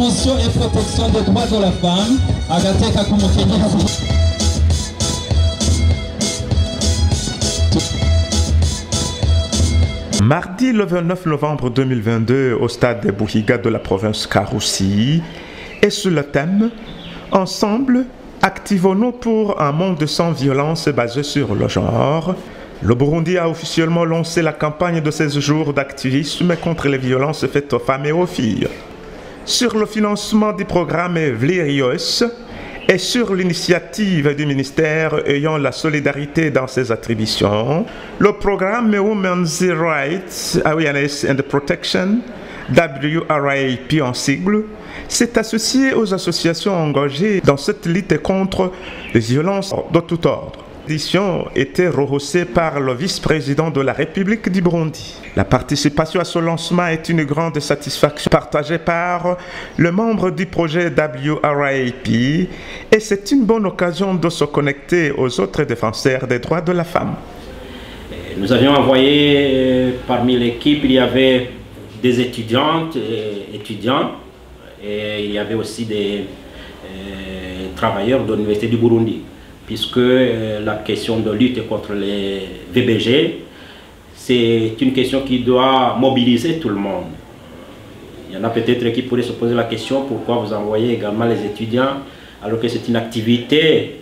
promotion et protection des droits de la femme, Agathe Kakumokeni. Mardi le 29 novembre 2022 au stade des Buhiga de la province Karoussi et sur le thème « Ensemble, activons-nous pour un monde sans violence basé sur le genre », le Burundi a officiellement lancé la campagne de 16 jours d'activisme contre les violences faites aux femmes et aux filles. Sur le financement du programme Vlirios et sur l'initiative du ministère ayant la solidarité dans ses attributions, le programme Women's Rights Awareness and Protection, WRIP en sigle, s'est associé aux associations engagées dans cette lutte contre les violences de tout ordre. L'édition était rehaussée par le vice-président de la République du Burundi. La participation à ce lancement est une grande satisfaction partagée par le membre du projet WRIP et c'est une bonne occasion de se connecter aux autres défenseurs des droits de la femme. Nous avions envoyé parmi l'équipe, il y avait des étudiantes et étudiants et il y avait aussi des travailleurs de l'Université du Burundi. Puisque la question de lutte contre les VBG, c'est une question qui doit mobiliser tout le monde. Il y en a peut-être qui pourraient se poser la question pourquoi vous envoyez également les étudiants alors que c'est une activité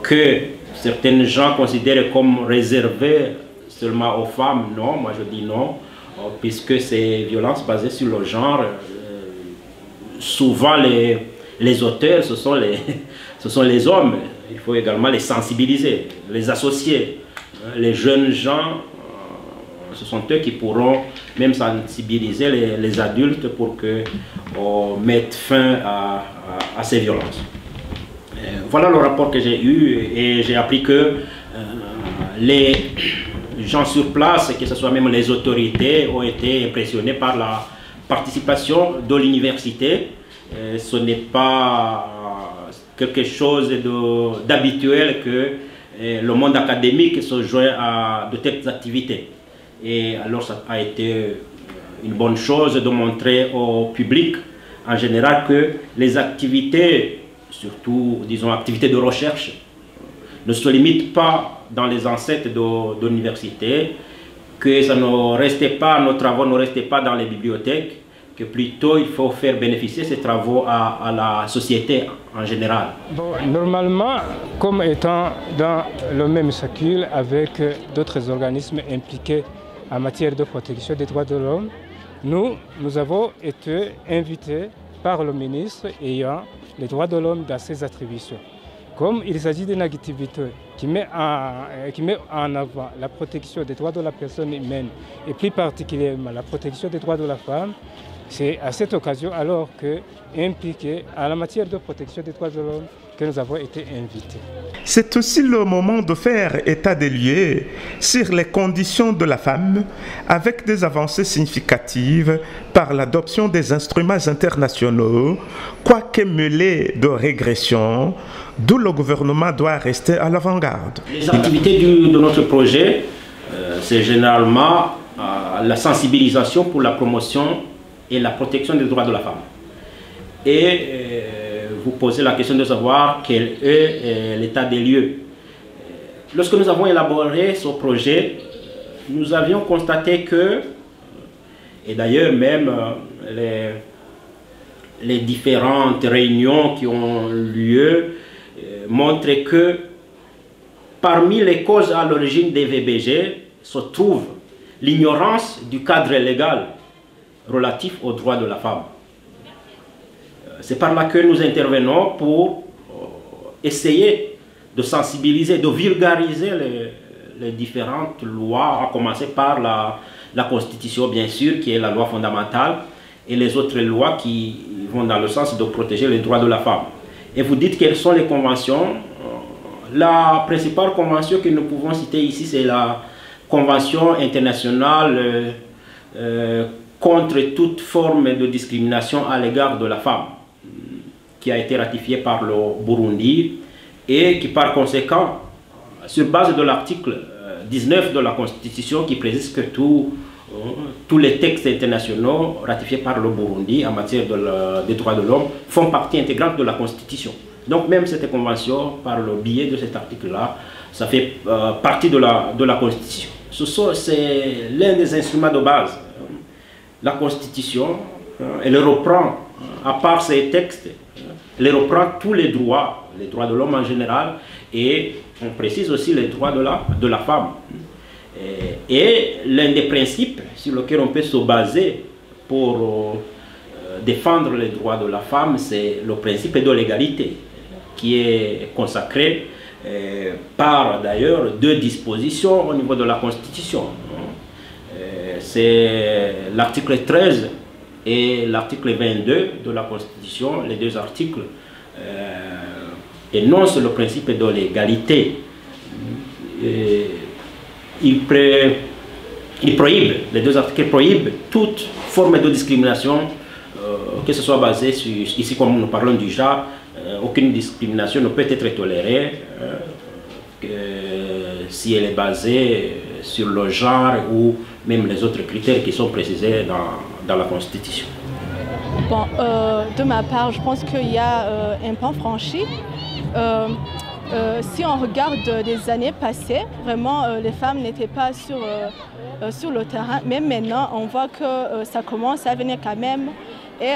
que certains gens considèrent comme réservée seulement aux femmes. Non, moi je dis non, puisque ces violences basées sur le genre, souvent les auteurs, ce sont les hommes. Il faut également les sensibiliser, les associer. Les jeunes gens, ce sont eux qui pourront même sensibiliser les adultes pour qu'on mette fin à ces violences. Voilà le rapport que j'ai eu et j'ai appris que les gens sur place, que ce soit même les autorités, ont été impressionnés par la participation de l'université. Ce n'est pas quelque chose d'habituel que le monde académique se joint à de telles activités. Et alors ça a été une bonne chose de montrer au public en général que les activités, surtout disons activités de recherche, ne se limitent pas dans les ancêtres de l'université, que ça ne restait pas, nos travaux ne restaient pas dans les bibliothèques, que plutôt il faut faire bénéficier ces travaux à la société en général. Bon, normalement, comme étant dans le même cercle avec d'autres organismes impliqués en matière de protection des droits de l'homme, nous avons été invités par le ministre ayant les droits de l'homme dans ses attributions. Comme il s'agit d'une activité qui met en avant la protection des droits de la personne humaine et plus particulièrement la protection des droits de la femme, c'est à cette occasion alors que, impliqué à la matière de protection des droits de l'homme, que nous avons été invités. C'est aussi le moment de faire état des lieux sur les conditions de la femme avec des avancées significatives par l'adoption des instruments internationaux, quoique mêlés de régression, d'où le gouvernement doit rester à l'avant-garde. Les activités de notre projet, c'est généralement la sensibilisation pour la promotion et la protection des droits de la femme. Et vous posez la question de savoir quel est l'état des lieux. Lorsque nous avons élaboré ce projet, nous avions constaté que, et d'ailleurs même les différentes réunions qui ont lieu montrent que parmi les causes à l'origine des VBG se trouve l'ignorance du cadre légal relatif aux droits de la femme. C'est par là que nous intervenons pour essayer de sensibiliser, de vulgariser les différentes lois, à commencer par la Constitution bien sûr, qui est la loi fondamentale, et les autres lois qui vont dans le sens de protéger les droits de la femme. Et vous dites quelles sont les conventions. La principale convention que nous pouvons citer ici, c'est la Convention internationale contre toute forme de discrimination à l'égard de la femme, qui a été ratifiée par le Burundi et qui par conséquent, sur base de l'article 19 de la Constitution qui précise que tout tous les textes internationaux ratifiés par le Burundi en matière des droits de l'homme font partie intégrante de la Constitution. Donc même cette convention, par le biais de cet article-là, ça fait partie de la Constitution. C'est l'un des instruments de base. La Constitution, elle reprend, à part ces textes, elle reprend tous les droits de l'homme en général, et on précise aussi les droits de la femme. Et l'un des principes sur lesquels on peut se baser pour défendre les droits de la femme, c'est le principe de l'égalité, qui est consacré par d'ailleurs 2 dispositions au niveau de la Constitution. C'est l'article 13 et l'article 22 de la Constitution. Les 2 articles énoncent le principe de l'égalité. Les 2 articles prohibent toute forme de discrimination, que ce soit basée sur, ici comme nous parlons du genre, aucune discrimination ne peut être tolérée si elle est basée sur le genre ou même les autres critères qui sont précisés dans la Constitution. Bon, de ma part, je pense qu'il y a un pas franchi. Si on regarde des années passées, vraiment les femmes n'étaient pas sur le terrain, mais maintenant on voit que ça commence à venir quand même. Et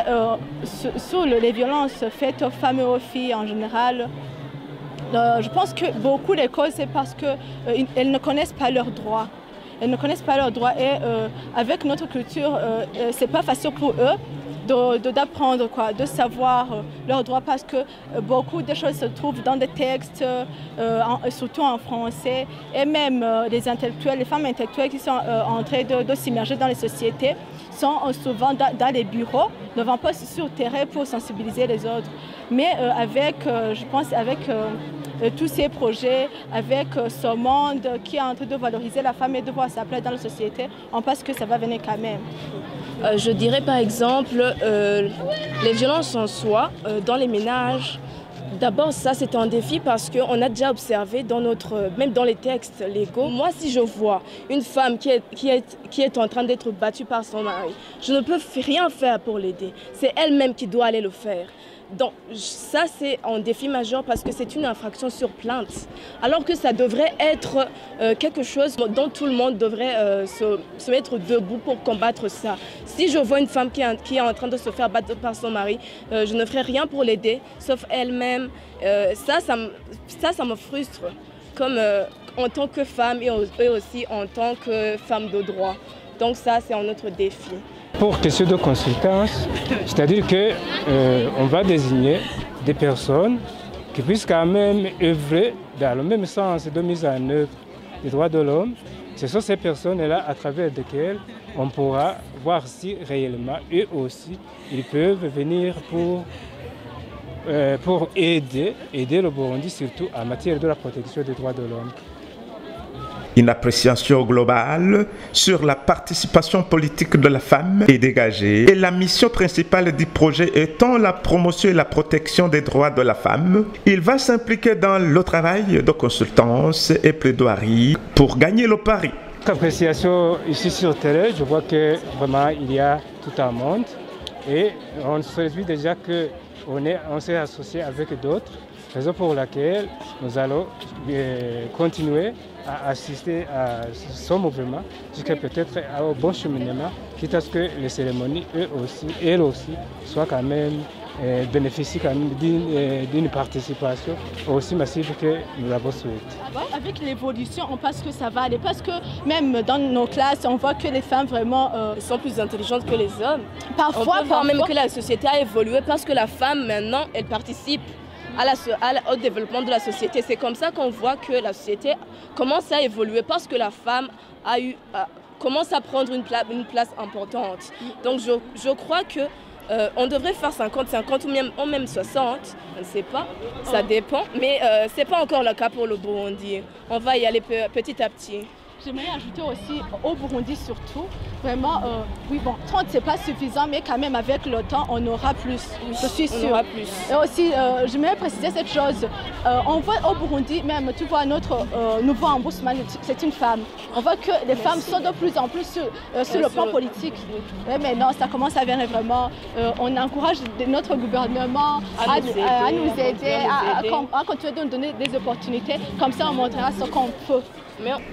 sur les violences faites aux femmes et aux filles en général, je pense que beaucoup les causes c'est parce qu'elles ne connaissent pas leurs droits. Elles ne connaissent pas leurs droits et avec notre culture, c'est pas facile pour eux d'apprendre, de savoir leurs droits parce que beaucoup de choses se trouvent dans des textes, surtout en français, et même les intellectuels, les femmes intellectuelles qui sont en train de s'immerger dans les sociétés sont souvent dans les bureaux, ne vont pas sur le terrain pour sensibiliser les autres. Mais je pense avec tous ces projets, avec ce monde qui est en train de valoriser la femme et de voir sa place dans la société, on pense que ça va venir quand même. Je dirais par exemple les violences en soi dans les ménages. D'abord, ça c'est un défi parce qu'on a déjà observé même dans les textes légaux. Moi, si je vois une femme qui est en train d'être battue par son mari, je ne peux rien faire pour l'aider. C'est elle-même qui doit aller le faire. Donc ça c'est un défi majeur parce que c'est une infraction sur plainte. Alors que ça devrait être quelque chose dont tout le monde devrait se mettre debout pour combattre ça. Si je vois une femme qui est en train de se faire battre par son mari, je ne ferai rien pour l'aider, sauf elle-même. Ça me frustre, comme en tant que femme et aussi en tant que femme de droit. Donc ça c'est un autre défi. Pour question de consultance, c'est-à-dire qu'on va désigner des personnes qui puissent quand même œuvrer dans le même sens de mise en œuvre des droits de l'homme. Ce sont ces personnes-là à travers lesquelles on pourra voir si réellement eux aussi ils peuvent venir pour aider le Burundi, surtout en matière de la protection des droits de l'homme. Une appréciation globale sur la participation politique de la femme est dégagée et la mission principale du projet étant la promotion et la protection des droits de la femme. Il va s'impliquer dans le travail de consultance et plaidoirie pour gagner le pari. Appréciation ici sur terrain, je vois que vraiment il y a tout un monde et on se réjouit déjà qu'on s'est associé avec d'autres, raison pour laquelle nous allons continuer à assister à ce mouvement jusqu'à peut-être au bon cheminement, quitte à ce que les cérémonies, elles aussi, soient quand même bénéficient quand même d'une participation aussi massive que nous l'avons souhaité. Avec l'évolution, on pense que ça va aller parce que même dans nos classes, on voit que les femmes vraiment sont plus intelligentes que les hommes. Parfois, on peut voir même que la société a évolué parce que la femme maintenant, elle participe au développement de la société. C'est comme ça qu'on voit que la société commence à évoluer parce que la femme commence à prendre une place importante. Donc je crois que on devrait faire 50-50 ou même 60, je ne sais pas, ça dépend. Mais ce n'est pas encore le cas pour le Burundi. On va y aller petit à petit. J'aimerais ajouter aussi au Burundi surtout, vraiment, oui, bon, 30 c'est pas suffisant, mais quand même avec le temps, on aura plus, je suis sûre. On aura plus. Et aussi, je voulais préciser cette chose, on voit au Burundi, même, tu vois, notre nouveau ombudsman, c'est une femme. On voit que les femmes sont de plus en plus sur le plan politique. Mais maintenant, ça commence à venir vraiment, on encourage notre gouvernement à nous aider, à continuer de nous donner des opportunités, comme ça on montrera ce qu'on peut.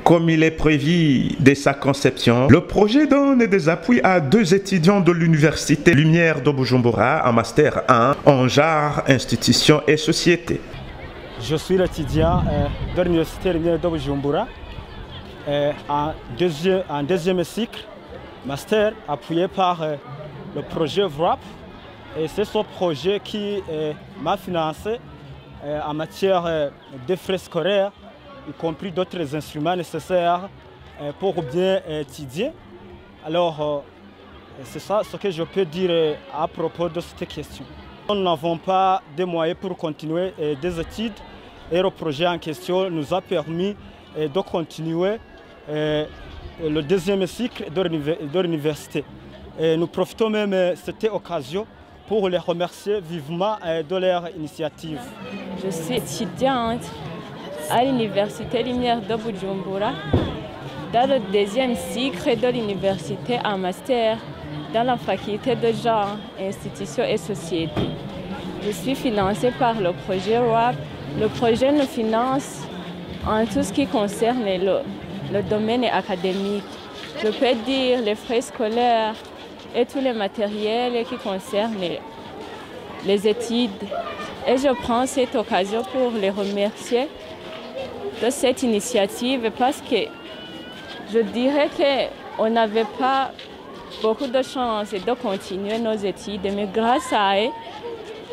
Comme il est prévu dès sa conception, le projet donne des appuis à 2 étudiants de l'Université Lumière de Bujumbura en Master 1 en genre, institution et société. Je suis l'étudiant de l'Université Lumière de Bujumbura en deuxième cycle, Master appuyé par le projet VRAP. Et c'est ce projet qui m'a financé en matière de frais scolaires, y compris d'autres instruments nécessaires pour bien étudier. Alors, c'est ça ce que je peux dire à propos de cette question. Nous n'avons pas de moyens pour continuer des études et le projet en question nous a permis de continuer le deuxième cycle de l'université. Nous profitons même de cette occasion pour les remercier vivement de leur initiative. Je suis étudiante à l'Université Lumière de Bujumbura, dans le deuxième cycle de l'université en master, dans la faculté de genre, institutions et société. Je suis financée par le projet RAP. Le projet nous finance en tout ce qui concerne le domaine académique. Je peux dire les frais scolaires et tous les matériels qui concernent les études. Et je prends cette occasion pour les remercier de cette initiative parce que je dirais qu'on n'avait pas beaucoup de chance de continuer nos études, mais grâce à eux,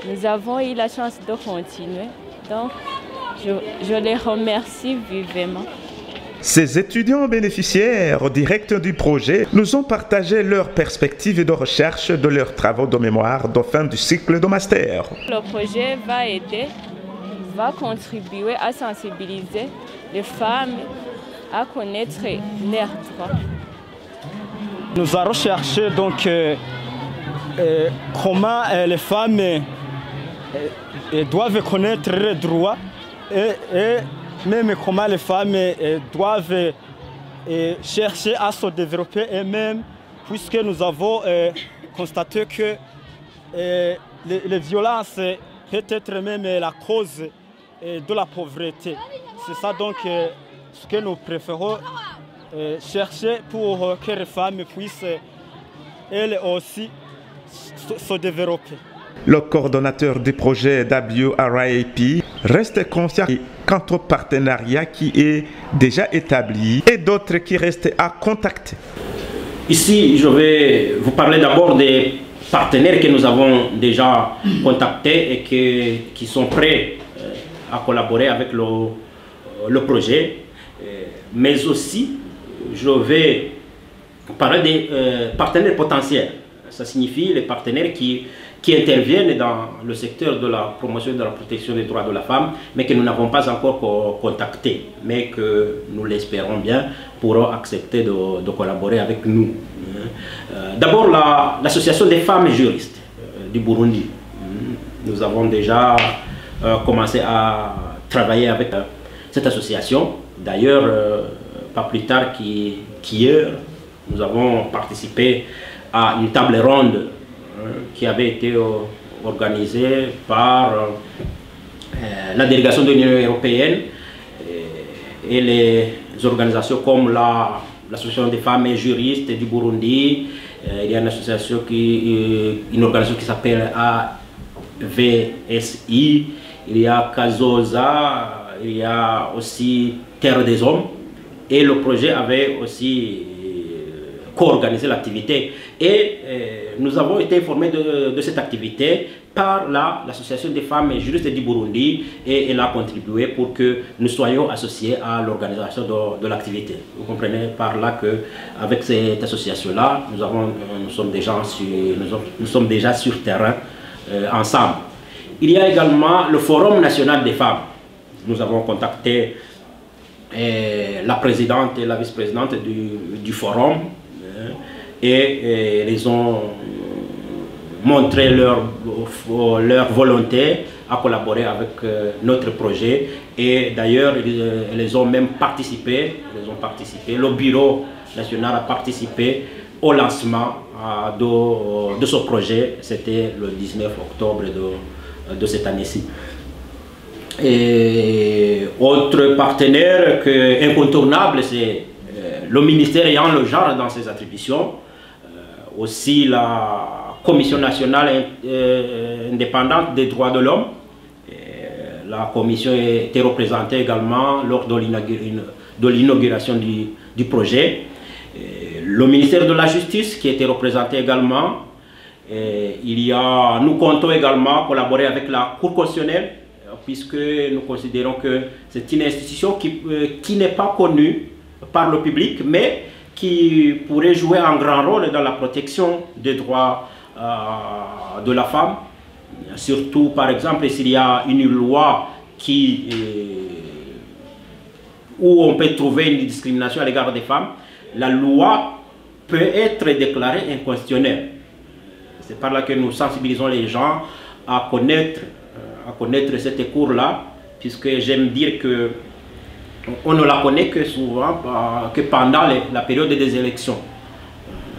nous avons eu la chance de continuer. Donc, je les remercie vivement. Ces étudiants bénéficiaires directs du projet nous ont partagé leurs perspectives de recherche de leurs travaux de mémoire de fin du cycle de master. Le projet va aider, va contribuer à sensibiliser les femmes à connaître leurs droits. Nous avons recherché donc comment les femmes doivent connaître leurs droits et même comment les femmes doivent chercher à se développer elles-mêmes, puisque nous avons constaté que les violences peut être même la cause de la pauvreté. C'est ça donc ce que nous préférons chercher pour que les femmes puissent elles aussi se développer. Le coordonnateur du projet WRIP reste confiant quant au partenariat qui est déjà établi et d'autres qui restent à contacter. Ici, je vais vous parler d'abord des partenaires que nous avons déjà contactés et qui sont prêts à collaborer avec le projet. Mais aussi, je vais parler des partenaires potentiels. Ça signifie les partenaires qui interviennent dans le secteur de la promotion et de la protection des droits de la femme, mais que nous n'avons pas encore contactés, mais que nous l'espérons bien pourront accepter de collaborer avec nous. D'abord, l'association des femmes juristes du Burundi. Nous avons déjà commencé à travailler avec cette association. D'ailleurs, pas plus tard qu'hier, nous avons participé à une table ronde qui avait été organisée par la délégation de l'Union européenne et les organisations comme l'association des femmes et juristes du Burundi. Il y a une association une organisation qui s'appelle AVSI, il y a Kazoza, il y a aussi Terre des Hommes, et le projet avait aussi co-organisé l'activité. Et nous avons été informés de cette activité par l'association des femmes et juristes du Burundi, et elle a contribué pour que nous soyons associés à l'organisation de l'activité. Vous comprenez par là qu'avec cette association-là, nous sommes déjà sur terrain ensemble. Il y a également le Forum national des femmes. Nous avons contacté la présidente et la vice-présidente du forum. et ils ont montré leur volonté à collaborer avec notre projet. Et d'ailleurs, ils ont même participé, le bureau national a participé au lancement de ce projet. C'était le 19 octobre de cette année-ci. Et autre partenaire incontournable, c'est le ministère ayant le genre dans ses attributions, aussi la Commission nationale indépendante des droits de l'homme. La commission était représentée également lors de l'inauguration du projet. Le ministère de la Justice qui était représenté également. Nous comptons également collaborer avec la Cour constitutionnelle, puisque nous considérons que c'est une institution qui n'est pas connue par le public, mais qui pourrait jouer un grand rôle dans la protection des droits de la femme. Surtout, par exemple, s'il y a une loi où on peut trouver une discrimination à l'égard des femmes, la loi peut être déclarée inconstitutionnelle. C'est par là que nous sensibilisons les gens à connaître cette cour-là, puisque j'aime dire que on ne la connaît que souvent que pendant la période des élections.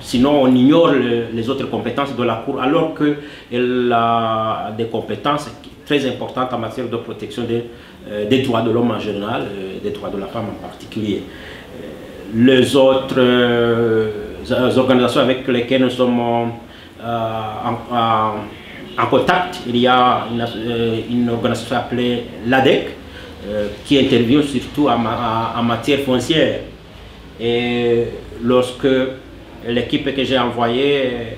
Sinon, on ignore les autres compétences de la Cour, alors qu'elle a des compétences très importantes en matière de protection des droits de l'homme en général, des droits de la femme en particulier. Les autres organisations avec lesquelles nous sommes en contact, il y a une organisation appelée l'ADEC, qui intervient surtout en matière foncière. Et lorsque l'équipe que j'ai envoyée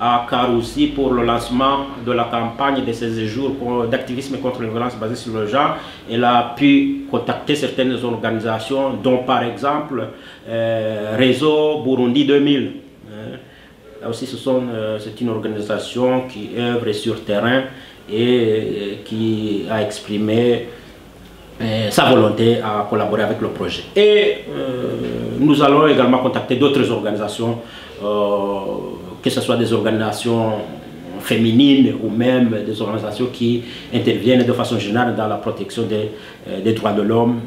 à Karoussi pour le lancement de la campagne de ces jours d'activisme contre les violences basées sur le genre, elle a pu contacter certaines organisations, dont par exemple Réseau Burundi 2000. Là aussi, c'est une organisation qui œuvre sur terrain et qui a exprimé sa volonté à collaborer avec le projet. Et nous allons également contacter d'autres organisations, que ce soit des organisations féminines ou même des organisations qui interviennent de façon générale dans la protection des droits de l'homme.